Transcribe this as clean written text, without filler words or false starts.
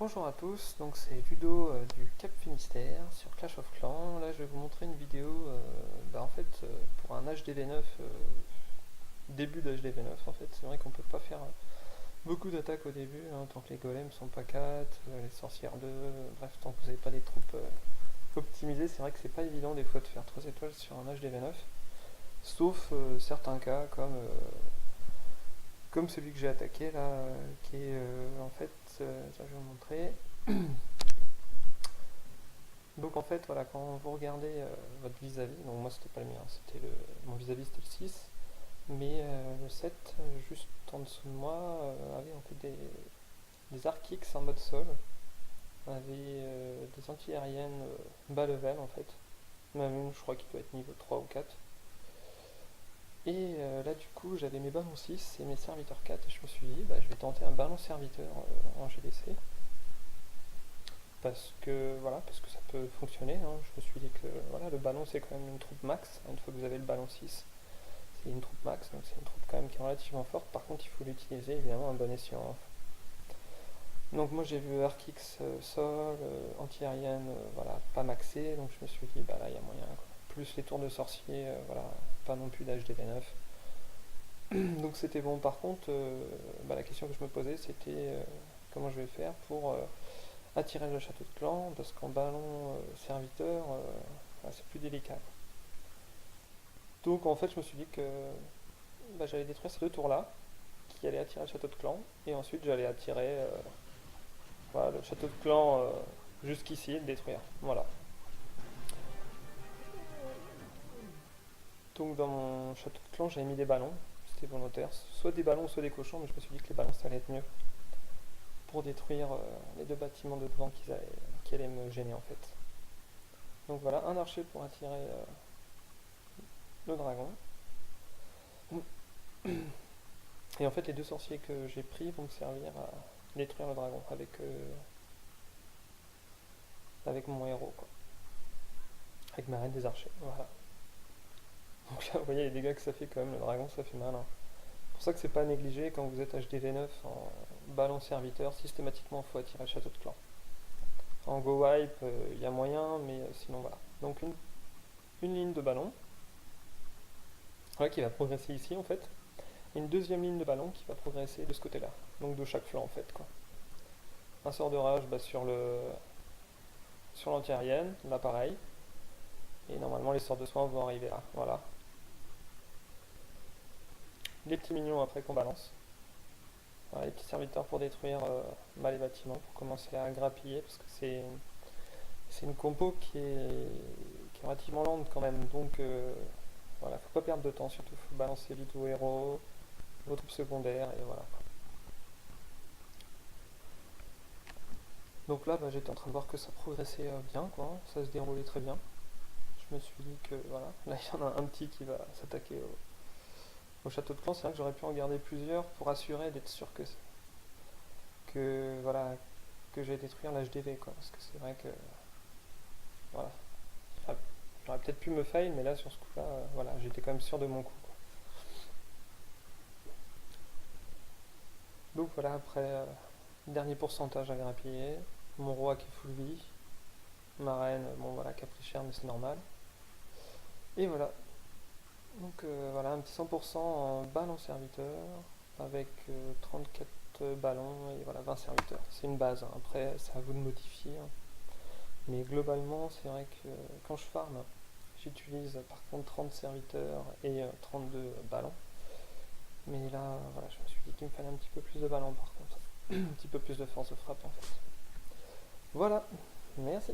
Bonjour à tous, donc c'est Ludo du Cap Finistère sur Clash of Clans. Là je vais vous montrer une vidéo pour un HDV9, début d'HDV9 en fait. C'est vrai qu'on peut pas faire beaucoup d'attaques au début, hein, tant que les golems sont pas 4, les sorcières 2, bref, tant que vous n'avez pas des troupes optimisées, c'est vrai que c'est pas évident des fois de faire 3 étoiles sur un HDV9. Sauf certains cas comme celui que j'ai attaqué là, qui est ça, je vais vous montrer. Donc en fait, voilà, quand vous regardez votre vis-à-vis, donc moi c'était pas le mien, mon vis-à-vis c'était le 6, mais le 7, juste en dessous de moi, avait en fait des arc-X en mode sol, avait des anti-aériennes bas level en fait, même une je crois qu'il doit être niveau 3 ou 4. Et là du coup j'avais mes ballons 6 et mes serviteurs 4 et je me suis dit bah, je vais tenter un ballon serviteur en GDC. Parce que ça peut fonctionner, hein. Je me suis dit que voilà, le ballon c'est quand même une troupe max, une fois que vous avez le ballon 6, c'est une troupe max, donc c'est une troupe quand même qui est relativement forte. Par contre il faut l'utiliser évidemment à bon escient, hein. Donc moi j'ai vu Arc-X sol, anti-aérienne, voilà, pas maxé, donc je me suis dit bah là il y a moyen quoi. Plus les tours de sorcier, voilà, pas non plus d'HDV9. Donc c'était bon. Par contre, la question que je me posais c'était comment je vais faire pour attirer le château de clan, parce qu'en ballon serviteur, c'est plus délicat. Donc en fait, je me suis dit que j'allais détruire ces deux tours-là, qui allaient attirer le château de clan, et ensuite j'allais attirer voilà, le château de clan jusqu'ici et le détruire. Voilà. Donc dans mon château de clan, j'avais mis des ballons, c'était volontaire, soit des ballons, soit des cochons, mais je me suis dit que les ballons ça allait être mieux pour détruire les deux bâtiments de devant qui allaient me gêner en fait. Donc voilà, un archer pour attirer le dragon. Et en fait, les deux sorciers que j'ai pris vont me servir à détruire le dragon avec mon héros, quoi. Avec ma reine des archers, voilà. Donc là, vous voyez les dégâts que ça fait quand même, le dragon, ça fait mal, hein. C'est pour ça que c'est pas négligé quand vous êtes HDV9 en ballon serviteur, systématiquement il faut attirer le château de clan. En go wipe, il y a moyen, mais sinon voilà. Donc une ligne de ballon, voilà, qui va progresser ici en fait. Et une deuxième ligne de ballon qui va progresser de ce côté-là, donc de chaque flanc en fait, quoi. Un sort de rage sur l'anti-aérienne, là pareil. Et normalement les sorts de soins vont arriver là, voilà. Les petits mignons après qu'on balance. Voilà, les petits serviteurs pour détruire les bâtiments, pour commencer à grappiller, parce que c'est une compo qui est relativement lente quand même. Donc voilà, faut pas perdre de temps, surtout faut balancer vite vos héros, vos troupes secondaires, et voilà. Donc là, j'étais en train de voir que ça progressait bien, quoi, ça se déroulait très bien. Je me suis dit que voilà, là il y en a un petit qui va s'attaquer au château de clan. C'est vrai que j'aurais pu en garder plusieurs pour assurer d'être sûr que voilà, que j'ai détruire l'HDV, quoi, parce que c'est vrai que voilà, j'aurais peut-être pu me fail, mais là sur ce coup-là, voilà, j'étais quand même sûr de mon coup, quoi. Donc voilà, après dernier pourcentage à grappiller, mon roi qui est full vie, ma reine, bon voilà, qui a pris cher mais c'est normal. Et voilà, donc voilà, un petit 100% en ballon serviteur avec 34 ballons et voilà 20 serviteurs. C'est une base, hein. Après c'est à vous de modifier, hein. Mais globalement c'est vrai que quand je farm, j'utilise par contre 30 serviteurs et 32 ballons. Mais là voilà, je me suis dit qu'il me fallait un petit peu plus de ballons par contre. Un petit peu plus de force de frappe en fait. Voilà, merci.